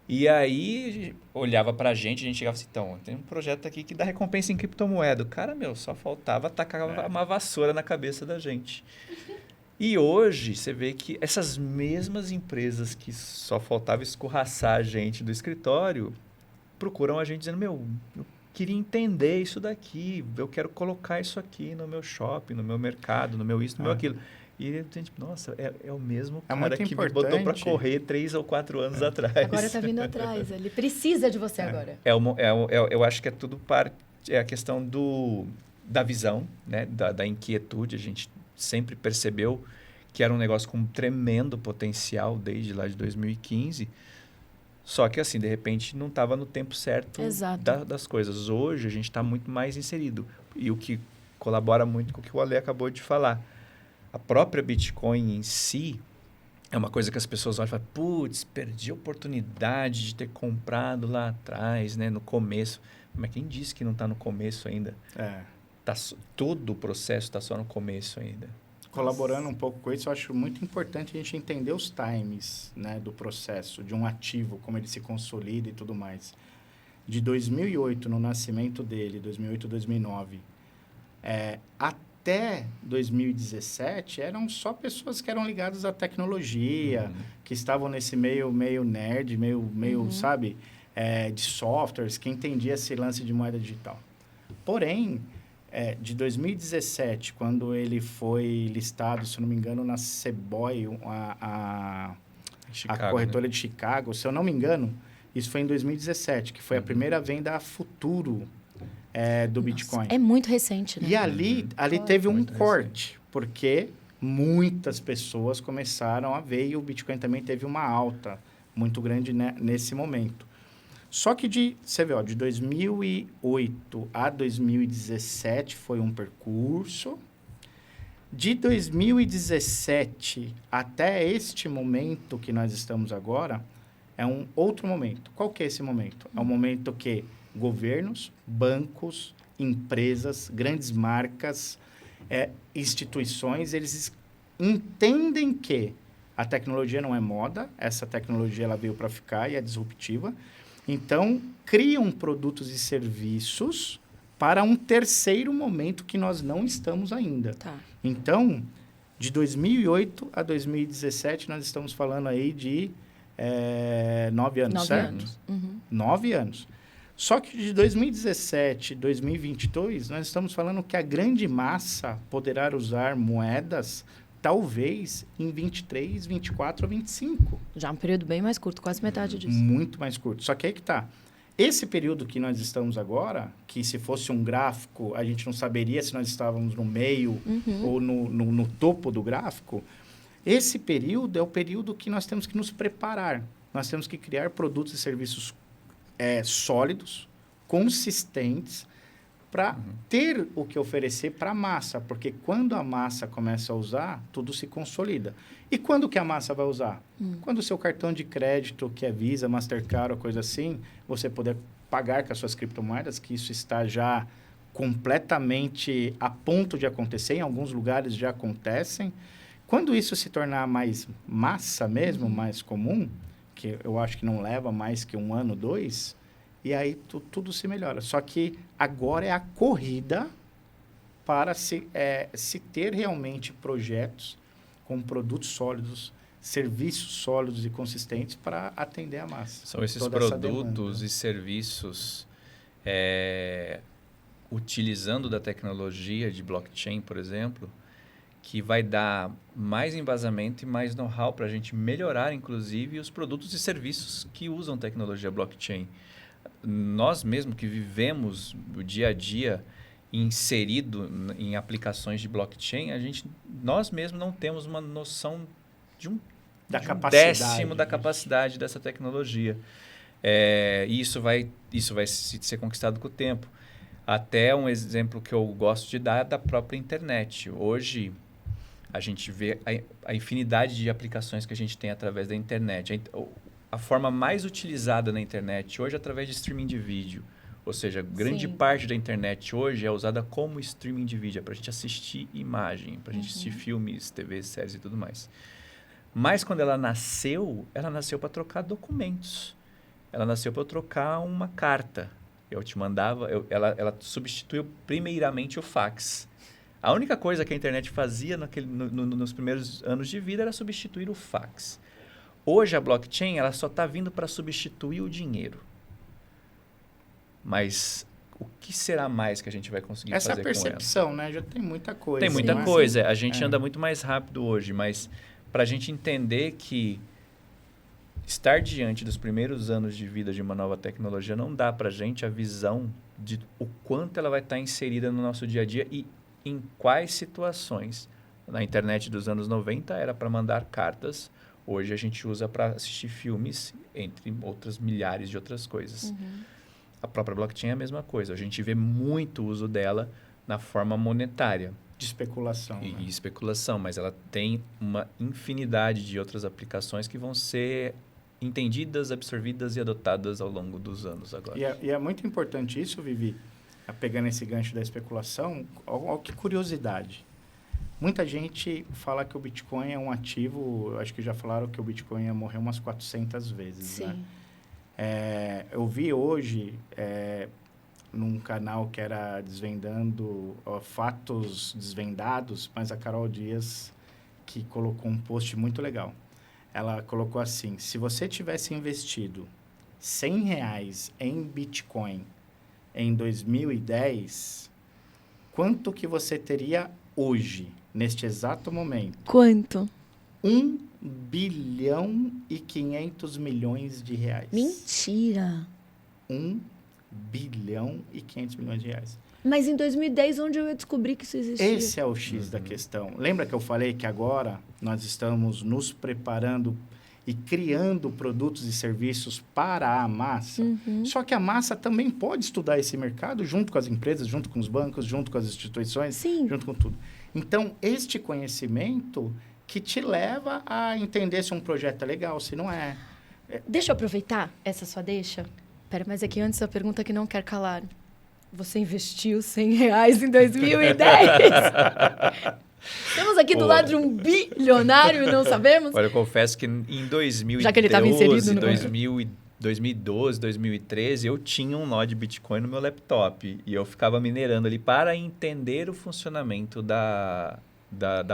E aí, olhava pra gente, a gente chegava assim, então, tem um projeto aqui que dá recompensa em criptomoeda. O cara, só faltava tacar uma vassoura na cabeça da gente. E hoje, você vê que essas mesmas empresas que só faltava escorraçar a gente do escritório, procuram a gente dizendo, eu queria entender isso daqui, eu quero colocar isso aqui no meu shopping, no meu mercado, no meu isso, no meu aquilo. E a gente, nossa, é o mesmo É cara muito que me botou para importante. correr 3 ou 4 anos atrás. Agora tá vindo atrás. Ele precisa de você agora. Eu acho que é tudo parte... É a questão da visão, né? Da inquietude. A gente sempre percebeu que era um negócio com um tremendo potencial desde lá de 2015. Só que, assim, de repente, não estava no tempo certo das coisas. Hoje, a gente está muito mais inserido. E o que colabora muito com o que o Ale acabou de falar. A própria Bitcoin em si é uma coisa que as pessoas olham e falam, putz, perdi a oportunidade de ter comprado lá atrás, né, no começo. Mas quem disse que não está no começo ainda? Todo o processo está só no começo ainda. Colaborando um pouco com isso, eu acho muito importante a gente entender os times, né, do processo, de um ativo, como ele se consolida e tudo mais. De 2008, no nascimento dele, 2008, 2009, até 2017, eram só pessoas que eram ligadas à tecnologia, que estavam nesse meio nerd, meio sabe, de softwares, que entendia esse lance de moeda digital. Porém, de 2017, quando ele foi listado, se eu não me engano, na CBOE, a corretora, né, de Chicago, se eu não me engano, isso foi em 2017, que foi a primeira venda a futuro do Bitcoin. É muito recente, né? E ali teve um corte, porque muitas pessoas começaram a ver e o Bitcoin também teve uma alta muito grande, né, nesse momento. Só que você vê, de 2008 a 2017 foi um percurso. De 2017 até este momento que nós estamos agora, é um outro momento. Qual que é esse momento? É um momento que governos, bancos, empresas, grandes marcas, instituições, eles entendem que a tecnologia não é moda, essa tecnologia ela veio para ficar e é disruptiva. Então, criam produtos e serviços para um terceiro momento que nós não estamos ainda. Tá. Então, de 2008 a 2017, nós estamos falando aí de 9 anos, certo? 9 anos. Só que de 2017 a 2022, nós estamos falando que a grande massa poderá usar moedas talvez em 23, 24 ou 25. Já um período bem mais curto, quase metade disso. Muito mais curto. Só que aí que tá. Esse período que nós estamos agora, que se fosse um gráfico, a gente não saberia se nós estávamos no meio ou no topo do gráfico. Esse período é o período que nós temos que nos preparar. Nós temos que criar produtos e serviços sólidos, consistentes, para ter o que oferecer para a massa, porque quando a massa começa a usar, tudo se consolida. E quando que a massa vai usar? Quando o seu cartão de crédito, que é Visa, Mastercard ou coisa assim, você puder pagar com as suas criptomoedas, que isso está já completamente a ponto de acontecer, em alguns lugares já acontecem. Quando isso se tornar mais massa mesmo, mais comum, que eu acho que não leva mais que 1 ano, 2, e aí tudo se melhora. Só que agora é a corrida para se ter realmente projetos com produtos sólidos, serviços sólidos e consistentes para atender a massa. São esses produtos e serviços utilizando da tecnologia de blockchain, por exemplo, que vai dar mais embasamento e mais know-how para a gente melhorar, inclusive, os produtos e serviços que usam tecnologia blockchain. Nós mesmo que vivemos o dia a dia inserido em aplicações de blockchain, nós mesmos não temos uma noção de um décimo da capacidade dessa tecnologia. E isso vai ser conquistado com o tempo. Até um exemplo que eu gosto de dar é da própria internet. Hoje, a gente vê a infinidade de aplicações que a gente tem através da internet. A forma mais utilizada na internet hoje é através de streaming de vídeo. Ou seja, grande parte da internet hoje é usada como streaming de vídeo. É para a gente assistir imagem, para a gente assistir filmes, TV, séries e tudo mais. Mas quando ela nasceu para trocar documentos. Ela nasceu para eu trocar uma carta. Eu te mandava... Ela substituiu primeiramente o fax. A única coisa que a internet fazia nos primeiros anos de vida era substituir o fax. Hoje, a blockchain ela só está vindo para substituir o dinheiro. Mas o que será mais que a gente vai conseguir Essa fazer com ela? Essa percepção, né? Já tem muita coisa. Tem muita Sim. coisa. A gente anda muito mais rápido hoje, mas para a gente entender que estar diante dos primeiros anos de vida de uma nova tecnologia não dá para a gente a visão de o quanto ela vai estar inserida no nosso dia a dia e em quais situações. Na internet dos anos 90 era para mandar cartas, hoje a gente usa para assistir filmes, entre outras milhares de outras coisas. A própria blockchain é a mesma coisa, a gente vê muito uso dela na forma monetária. De especulação. E né? especulação, mas ela tem uma infinidade de outras aplicações que vão ser entendidas, absorvidas e adotadas ao longo dos anos agora. E é muito importante isso, Vivi, pegando esse gancho da especulação, olha que curiosidade. Muita gente fala que o Bitcoin é um ativo, acho que já falaram que o Bitcoin ia morrer umas 400 vezes, Sim. né? Eu vi hoje, num canal que era desvendando fatos desvendados, mas a Carol Dias, que colocou um post muito legal. Ela colocou assim, se você tivesse investido R$100 em Bitcoin em 2010, quanto que você teria hoje, neste exato momento? Quanto? 1 bilhão e 500 milhões de reais. Mentira! 1 bilhão e 500 milhões de reais. Mas em 2010, onde eu descobri que isso existia? Esse é o X da questão. Lembra que eu falei que agora nós estamos nos preparando e criando produtos e serviços para a massa? Só que a massa também pode estudar esse mercado junto com as empresas, junto com os bancos, junto com as instituições, Sim. junto com tudo. Então, este conhecimento que te leva a entender se um projeto é legal, se não é. Deixa eu aproveitar essa sua deixa. Pera, mas aqui antes a pergunta que não quer calar. Você investiu R$100 em 2010? Estamos aqui do lado de um bilionário e não sabemos? Olha, eu confesso que em 2012, Já que ele estava inserido no 2012, 2013, eu tinha um nó de Bitcoin no meu laptop. E eu ficava minerando ali para entender o funcionamento da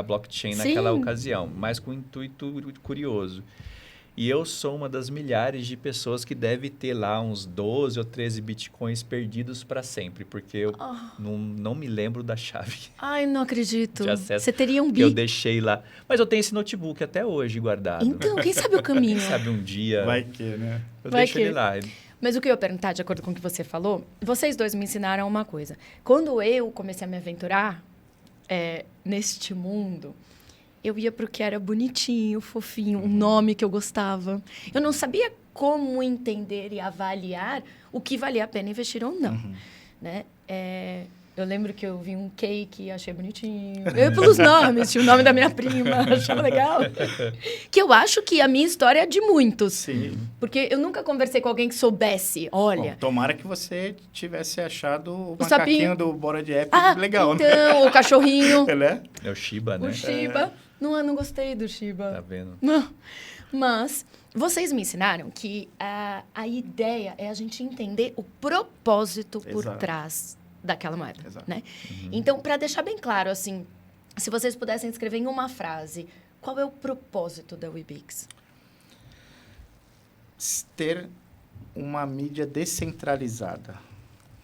blockchain naquela ocasião. Mas com um intuito curioso. E eu sou uma das milhares de pessoas que deve ter lá uns 12 ou 13 bitcoins perdidos para sempre, porque eu não me lembro da chave Ai, não acredito. de acesso Você teria um que eu bi. deixei lá. Mas eu tenho esse notebook até hoje guardado. Então, quem sabe o caminho? Quem sabe um dia Vai que, né? eu Vai deixo que. ele lá. Mas o que eu ia perguntar, de acordo com o que você falou, vocês dois me ensinaram uma coisa. Quando eu comecei a me aventurar neste mundo, eu ia pro que era bonitinho, fofinho, um nome que eu gostava. Eu não sabia como entender e avaliar o que valia a pena investir ou não. Né? Eu lembro que eu vi um cake e achei bonitinho. Eu pelos nomes, tinha o nome da minha prima, achava legal. Que eu acho que a minha história é de muitos. Sim. Porque eu nunca conversei com alguém que soubesse. Olha... Bom, tomara que você tivesse achado o sapinho. macaquinho do Bored App legal, então, né? O cachorrinho. Né? É o Shiba, né? O Shiba. Não gostei do Shiba. Tá vendo? Não. Mas vocês me ensinaram que a ideia é a gente entender o propósito por Exato. trás daquela moeda. Exato. Né? Então, para deixar bem claro, assim, se vocês pudessem escrever em uma frase, qual é o propósito da Webix? Ter uma mídia descentralizada.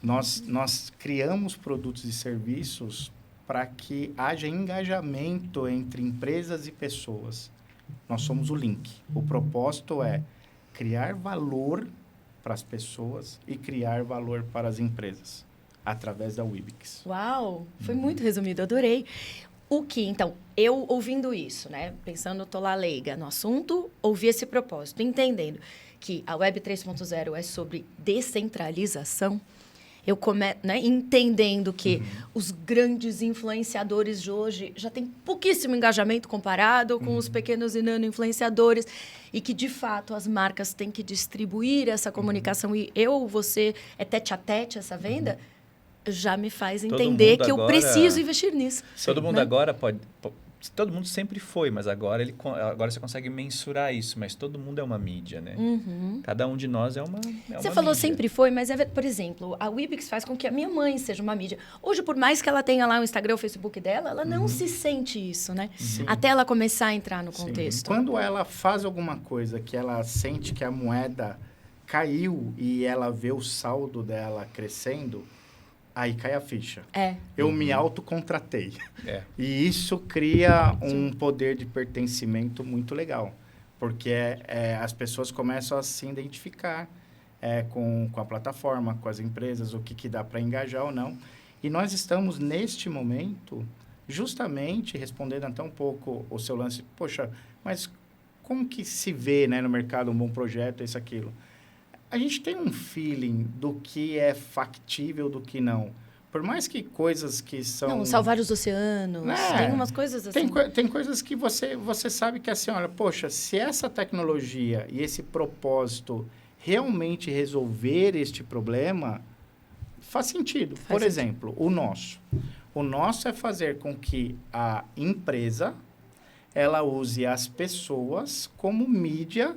Nós criamos produtos e serviços para que haja engajamento entre empresas e pessoas. Nós somos o link. O propósito é criar valor para as pessoas e criar valor para as empresas, através da Webix. Uau! Foi muito resumido, adorei. O que, então, eu ouvindo isso, né? Pensando, tô lá leiga no assunto, ouvi esse propósito, entendendo que a Web 3.0 é sobre descentralização, eu entendendo que os grandes influenciadores de hoje já têm pouquíssimo engajamento comparado com os pequenos e nano influenciadores e que, de fato, as marcas têm que distribuir essa comunicação e você, é tete a tete essa venda, já me faz entender que eu preciso investir nisso. Todo mundo agora pode... Todo mundo sempre foi, mas agora você consegue mensurar isso. Mas todo mundo é uma mídia, né? Cada um de nós é uma Você falou mídia. sempre foi, mas, por exemplo, a Webix faz com que a minha mãe seja uma mídia. Hoje, por mais que ela tenha lá o Instagram, o Facebook dela, ela não se sente isso, né? Sim. Até ela começar a entrar no Sim. contexto. Quando ela faz alguma coisa que ela sente que a moeda caiu e ela vê o saldo dela crescendo, aí cai a ficha. É. Eu me autocontratei. É. E isso cria um poder de pertencimento muito legal. Porque as pessoas começam a se identificar com a plataforma, com as empresas, o que dá para engajar ou não. E nós estamos, neste momento, justamente respondendo até um pouco o seu lance. Poxa, mas como que se vê, né, no mercado um bom projeto, isso, aquilo? A gente tem um feeling do que é factível, do que não. Por mais que coisas que são... Não, salvar os oceanos, tem umas coisas assim. Tem coisas que você sabe que assim, olha, poxa, se essa tecnologia e esse propósito realmente resolver este problema, faz sentido. Por exemplo, o nosso. O nosso é fazer com que a empresa, ela use as pessoas como mídia,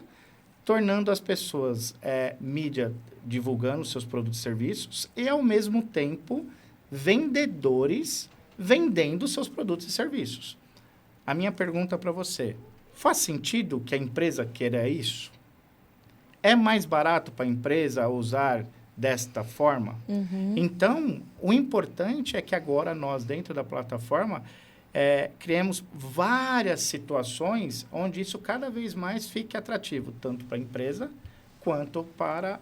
tornando as pessoas mídia divulgando seus produtos e serviços e, ao mesmo tempo, vendedores vendendo seus produtos e serviços. A minha pergunta para você, faz sentido que a empresa queira isso? É mais barato para a empresa usar desta forma? Uhum. Então, o importante é que agora nós, dentro da plataforma, criemos várias situações onde isso cada vez mais fique atrativo, tanto para a empresa quanto para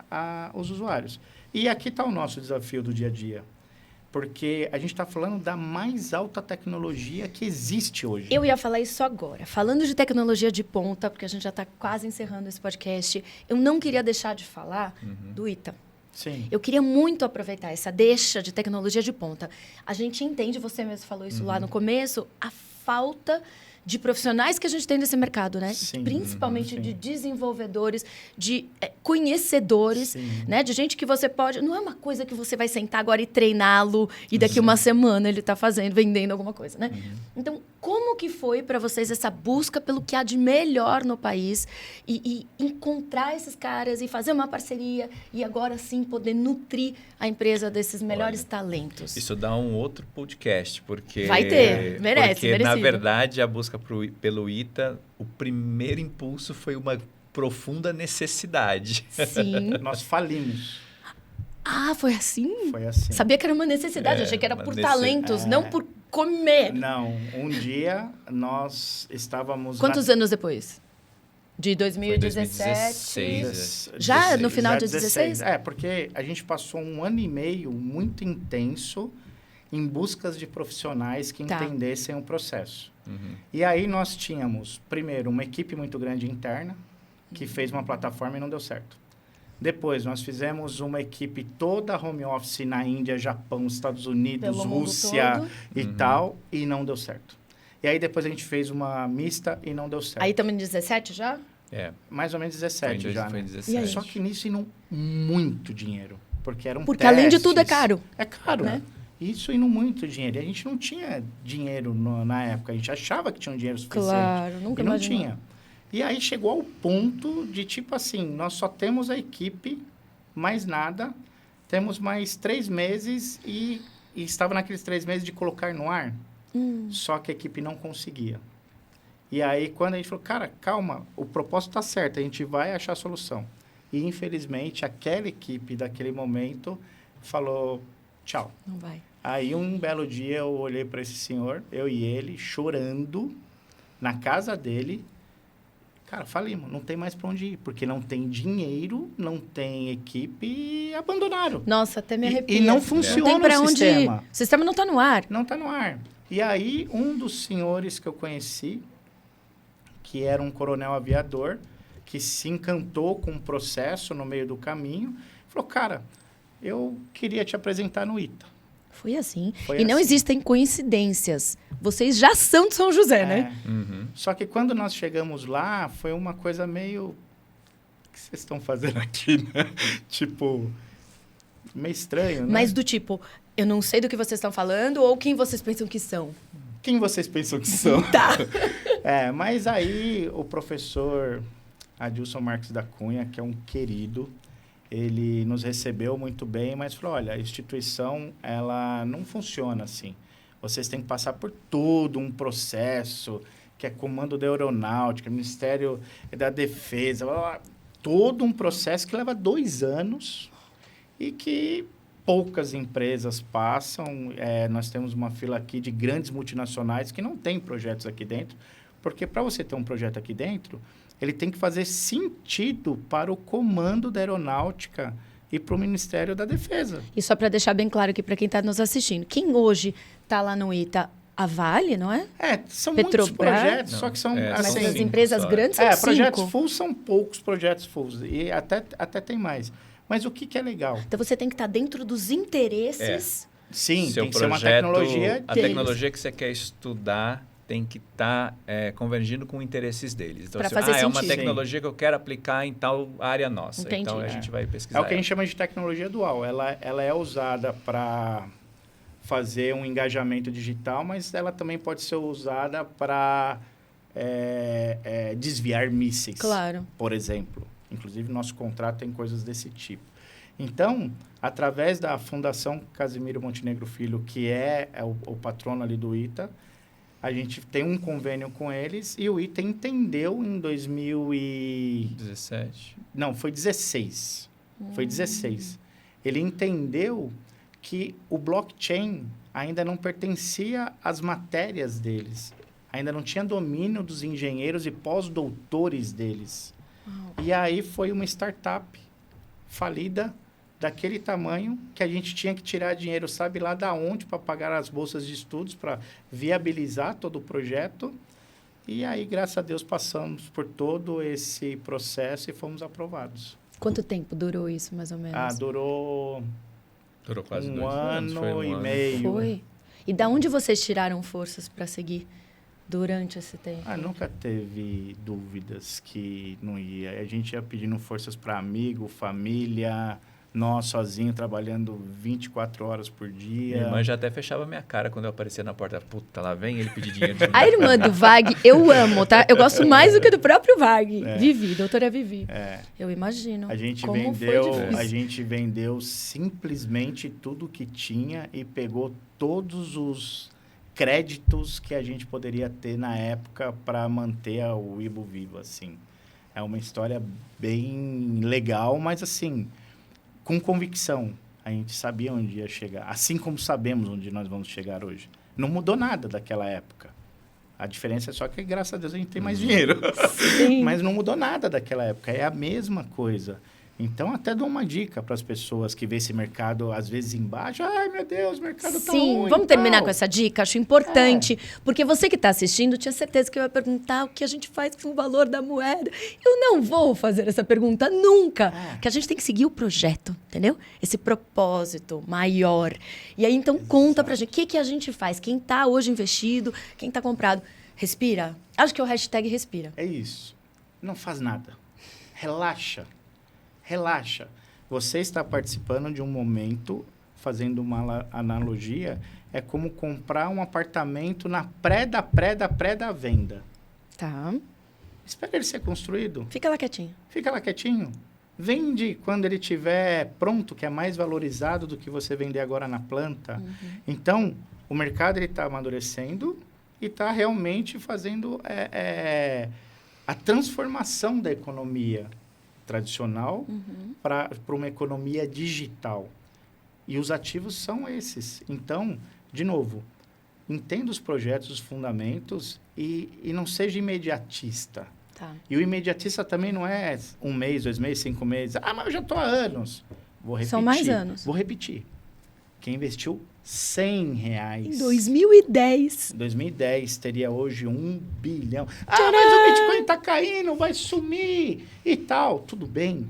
os usuários. E aqui está o nosso desafio do dia a dia. Porque a gente está falando da mais alta tecnologia que existe hoje. Eu ia falar isso agora. Falando de tecnologia de ponta, porque a gente já está quase encerrando esse podcast, eu não queria deixar de falar do ITA. Sim. Eu queria muito aproveitar essa deixa de tecnologia de ponta. A gente entende, você mesmo falou isso lá no começo, a falta de profissionais que a gente tem nesse mercado, né? Sim. Principalmente Sim. de desenvolvedores, de conhecedores, Sim. né? De gente que você pode... Não é uma coisa que você vai sentar agora e treiná-lo e daqui uma semana ele está vendendo alguma coisa, né? Então, como que foi para vocês essa busca pelo que há de melhor no país e encontrar esses caras e fazer uma parceria e agora sim poder nutrir a empresa desses melhores talentos? Isso dá um outro podcast, porque... Vai ter, merece, porque, na merecido. verdade, a busca pelo ITA, o primeiro impulso foi uma profunda necessidade. Sim. Nós falimos. Ah, foi assim? Foi assim. Sabia que era uma necessidade, achei que era uma por talentos, não por É. comer. Não, um dia nós estávamos... Quantos anos depois? De Foi 2017? 2016. Já no final de 16? 16? Porque a gente passou 1 ano e meio muito intenso em buscas de profissionais que Tá. entendessem o processo. Uhum. E aí nós tínhamos, primeiro, uma equipe muito grande interna, que fez uma plataforma e não deu certo. Depois, nós fizemos uma equipe toda home office na Índia, Japão, Estados Unidos, Pelo mundo Rússia todo. e tal, e não deu certo. E aí depois a gente fez uma mista e não deu certo. Aí estamos em 17 já? É, Mais ou menos foi 17 já, foi né? 17. E aí? Só que nisso indo muito dinheiro, porque eram Porque além de tudo é testes. caro. É caro, né? né? Isso indo muito dinheiro. E a gente não tinha dinheiro na época. A gente achava que tinha um dinheiro suficiente. Claro, nunca E não imaginou. tinha. E aí chegou ao ponto de, tipo assim, nós só temos a equipe, mais nada. Temos mais 3 meses e estava naqueles 3 meses de colocar no ar. Só que a equipe não conseguia. E aí, quando a gente falou, cara, calma, o propósito está certo, a gente vai achar a solução. E, infelizmente, aquela equipe daquele momento falou, tchau. Não vai. Aí, um belo dia, eu olhei para esse senhor, eu e ele, chorando, na casa dele. Cara, falimos, não tem mais para onde ir, porque não tem dinheiro, não tem equipe e abandonaram. Nossa, até me arrepia. E não Não funciona tem pra o onde sistema. ir. O sistema não está no ar. Não está no ar. E aí, um dos senhores que eu conheci, que era um coronel aviador, que se encantou com o processo no meio do caminho, falou, cara, eu queria te apresentar no ITA. Foi assim. Foi E não assim. existem coincidências. Vocês já são de São José, né? Uhum. Só que quando nós chegamos lá, foi uma coisa meio... O que vocês estão fazendo aqui, né? Tipo, meio estranho, né? Mas do tipo, eu não sei do que vocês estão falando ou quem vocês pensam que são. Quem vocês pensam que são? Tá. Mas aí o professor Adilson Marques da Cunha, que é um querido, ele nos recebeu muito bem, mas falou, olha, a instituição, ela não funciona assim. Vocês têm que passar por todo um processo, que é comando da aeronáutica, Ministério da Defesa, blá, blá, todo um processo que leva 2 anos e que poucas empresas passam. Nós temos uma fila aqui de grandes multinacionais que não têm projetos aqui dentro, porque para você ter um projeto aqui dentro, ele tem que fazer sentido para o comando da aeronáutica e para o Ministério da Defesa. E só para deixar bem claro aqui para quem está nos assistindo, quem hoje está lá no ITA, a Vale, não é? São Petrobras? muitos projetos, Não, só que são... Mas assim, as empresas só. grandes são projetos 5. full são poucos projetos full, e até tem mais. Mas o que é legal? Então você tem que estar dentro dos interesses. Sim, Seu tem que ser uma projeto, tecnologia a deles. tecnologia que você quer estudar tem que estar convergindo com interesses deles. Então, Pra assim, fazer é uma sentido. tecnologia que eu quero aplicar em tal área nossa. Entendi. Então, a gente vai É pesquisar. o que a gente chama de tecnologia dual. Ela é usada para fazer um engajamento digital, mas ela também pode ser usada para desviar mísseis, Claro. por exemplo. Inclusive, nosso contrato tem coisas desse tipo. Então, através da Fundação Casimiro Montenegro Filho, que é o patrono ali do ITA, a gente tem um convênio com eles e o ITA entendeu em 17. Não, foi 16. Foi 16. Ele entendeu que o blockchain ainda não pertencia às matérias deles. Ainda não tinha domínio dos engenheiros e pós-doutores deles. E aí foi uma startup falida daquele tamanho que a gente tinha que tirar dinheiro, sabe lá da onde, para pagar as bolsas de estudos, para viabilizar todo o projeto. E aí, graças a Deus, passamos por todo esse processo e fomos aprovados. Quanto tempo durou isso, mais ou menos? Durou Quase um 2 anos. Foi ano e ano. meio. Foi. E da onde vocês tiraram forças para seguir durante esse tempo? Nunca teve dúvidas que não ia. A gente ia pedindo forças para amigo, família, nós sozinhos trabalhando 24 horas por dia. Minha irmã já até fechava minha cara quando eu aparecia na porta. Puta, lá vem ele pedir dinheiro de novo. A irmã do Vag, eu amo, tá? Eu gosto mais do que do próprio Vag. Vivi, doutora Vivi. Eu imagino. A gente como foi difícil. a gente vendeu simplesmente tudo que tinha e pegou todos os créditos que a gente poderia ter na época para manter o Ibo vivo, assim. É uma história bem legal, mas assim, com convicção. A gente sabia onde ia chegar, assim como sabemos onde nós vamos chegar hoje. Não mudou nada daquela época. A diferença é só que, graças a Deus, a gente tem mais dinheiro. Sim. Mas não mudou nada daquela época. É a mesma coisa. Então, até dou uma dica para as pessoas que vê esse mercado, às vezes, embaixo. Ai, meu Deus, o mercado tá ruim. Sim, vamos terminar tal. com essa dica? Acho importante. Porque você que está assistindo tinha certeza que eu ia perguntar o que a gente faz com o valor da moeda. Eu não vou fazer essa pergunta nunca. Que a gente tem que seguir o projeto, entendeu? Esse propósito maior. E aí, então, conta pra gente. O que a gente faz? Quem está hoje investido, quem está comprado. Respira. Acho que é o hashtag respira. É isso. Não faz nada. Relaxa. Relaxa. Você está participando de um momento, fazendo uma analogia, é como comprar um apartamento na pré da venda. Tá. Espera ele ser construído. Fica lá quietinho. Fica lá quietinho. Vende quando ele estiver pronto, que é mais valorizado do que você vender agora na planta. Então, o mercado está amadurecendo e está realmente fazendo a transformação da economia tradicional para uma economia digital. E os ativos são esses. Então, de novo, entenda os projetos, os fundamentos e não seja imediatista. Tá. E o imediatista também não é 1 mês, 2 meses, 5 meses. Mas eu já estou há anos. Vou repetir. São mais anos. Vou repetir. Quem investiu R$100 Em 2010. em 2010 teria hoje 1 bilhão. Mas o Bitcoin está caindo, vai sumir e tal. Tudo bem.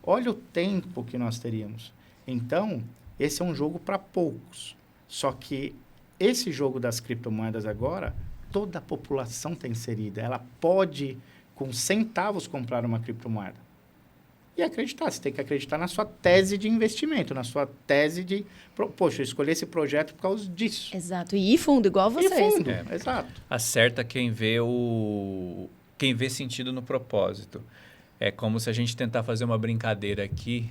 Olha o tempo que nós teríamos. Então, esse é um jogo para poucos. Só que esse jogo das criptomoedas agora, toda a população está inserida. Ela pode, com centavos, comprar uma criptomoeda. E acreditar. Você tem que acreditar na sua tese de investimento, na sua tese de... Poxa, eu escolhi esse projeto por causa disso. Exato. E ir fundo, igual vocês. E fundo, exato. Acerta quem vê sentido no propósito. É como se a gente tentar fazer uma brincadeira aqui.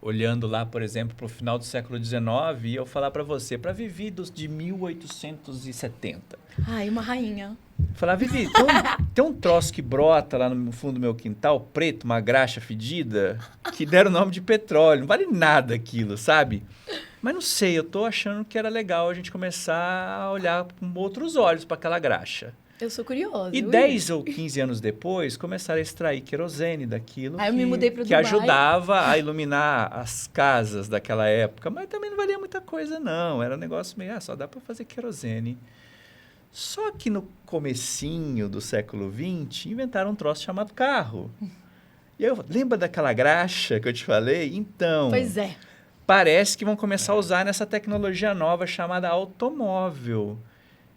olhando lá, por exemplo, para o final do século XIX, e eu falar para você, para Vivi de 1870. Ai, uma rainha. Falar, Vivi, tem um troço que brota lá no fundo do meu quintal, preto, uma graxa fedida, que deram o nome de petróleo. Não vale nada aquilo, sabe? Mas não sei, eu tô achando que era legal a gente começar a olhar com outros olhos para aquela graxa. Eu sou curiosa. E 10 ou 15 anos depois, começaram a extrair querosene daquilo Aí eu me mudei pro que Dubai. ajudava a iluminar as casas daquela época. Mas também não valia muita coisa, não. Era um negócio meio, só dá para fazer querosene. Só que no comecinho do século XX, inventaram um troço chamado carro. E eu, lembra daquela graxa que eu te falei? Então, Pois é. parece que vão começar a usar nessa tecnologia nova chamada automóvel.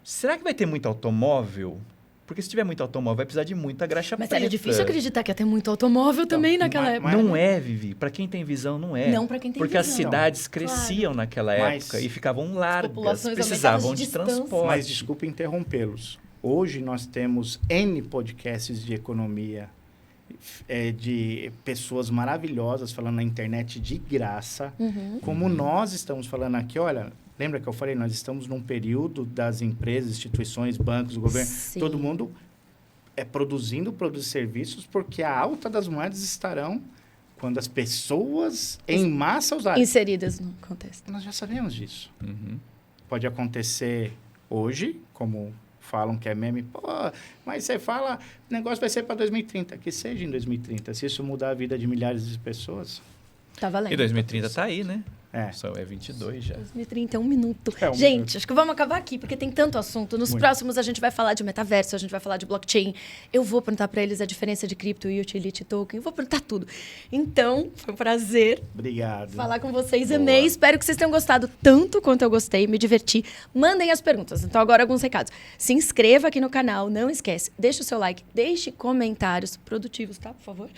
Será que vai ter muito automóvel? Porque se tiver muito automóvel, vai precisar de muita graxa Mas preta. era difícil acreditar que ia ter muito automóvel também naquela época. Não é, Vivi. Para quem tem visão, não é. Não, para quem tem Porque visão. as cidades cresciam naquela época e ficavam largas, populações precisavam aumentavam de de distância. transporte. Mas desculpe interrompê-los. Hoje nós temos N podcasts de economia, de pessoas maravilhosas falando na internet de graça. Como nós estamos falando aqui, olha, lembra que eu falei, nós estamos num período das empresas, instituições, bancos, governo, Sim. todo mundo produzindo serviços, porque a alta das moedas estarão quando as pessoas em massa usarem. Inseridas no contexto. Nós já sabemos disso. Uhum. Pode acontecer hoje, como falam que é meme. Pô, mas você fala, o negócio vai ser para 2030. Que seja em 2030. Se isso mudar a vida de milhares de pessoas... Tá valendo. E 2030 tá aí, né? É. Só é 22 já. 2030 é um minuto. É um Gente, minuto. acho que vamos acabar aqui, porque tem tanto assunto. Nos Muito. próximos a gente vai falar de metaverso, a gente vai falar de blockchain. Eu vou perguntar para eles a diferença de cripto e utility token. Eu vou perguntar tudo. Então, foi um prazer Obrigado. falar com vocês. Boa. Amei. Espero que vocês tenham gostado tanto quanto eu gostei. Me diverti. Mandem as perguntas. Então, agora alguns recados. Se inscreva aqui no canal. Não esquece. Deixe o seu like. Deixe comentários produtivos, tá? Por favor.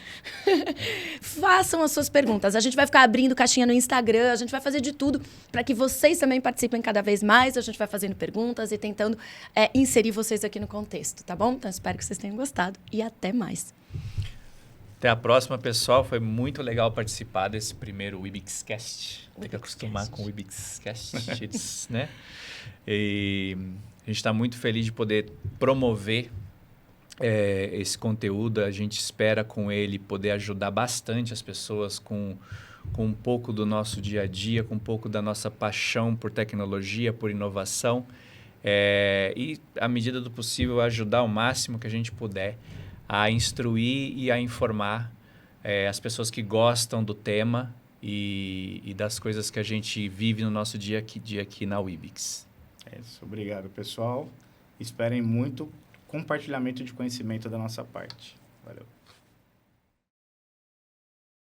Façam as suas perguntas. A gente vai ficar abrindo caixinha no Instagram. A gente vai fazer de tudo para que vocês também participem cada vez mais. A gente vai fazendo perguntas e tentando inserir vocês aqui no contexto, tá bom? Então, espero que vocês tenham gostado. E até mais. Até a próxima, pessoal. Foi muito legal participar desse primeiro Wibixcast. Tem que acostumar com o Wibixcast, né? E a gente está muito feliz de poder promover esse conteúdo. A gente espera com ele poder ajudar bastante as pessoas com um pouco do nosso dia a dia, com um pouco da nossa paixão por tecnologia, por inovação. E, à medida do possível, ajudar o máximo que a gente puder a instruir e a informar as pessoas que gostam do tema e das coisas que a gente vive no nosso dia a dia aqui na Wibix. É isso. Obrigado, pessoal. Esperem muito compartilhamento de conhecimento da nossa parte. Valeu.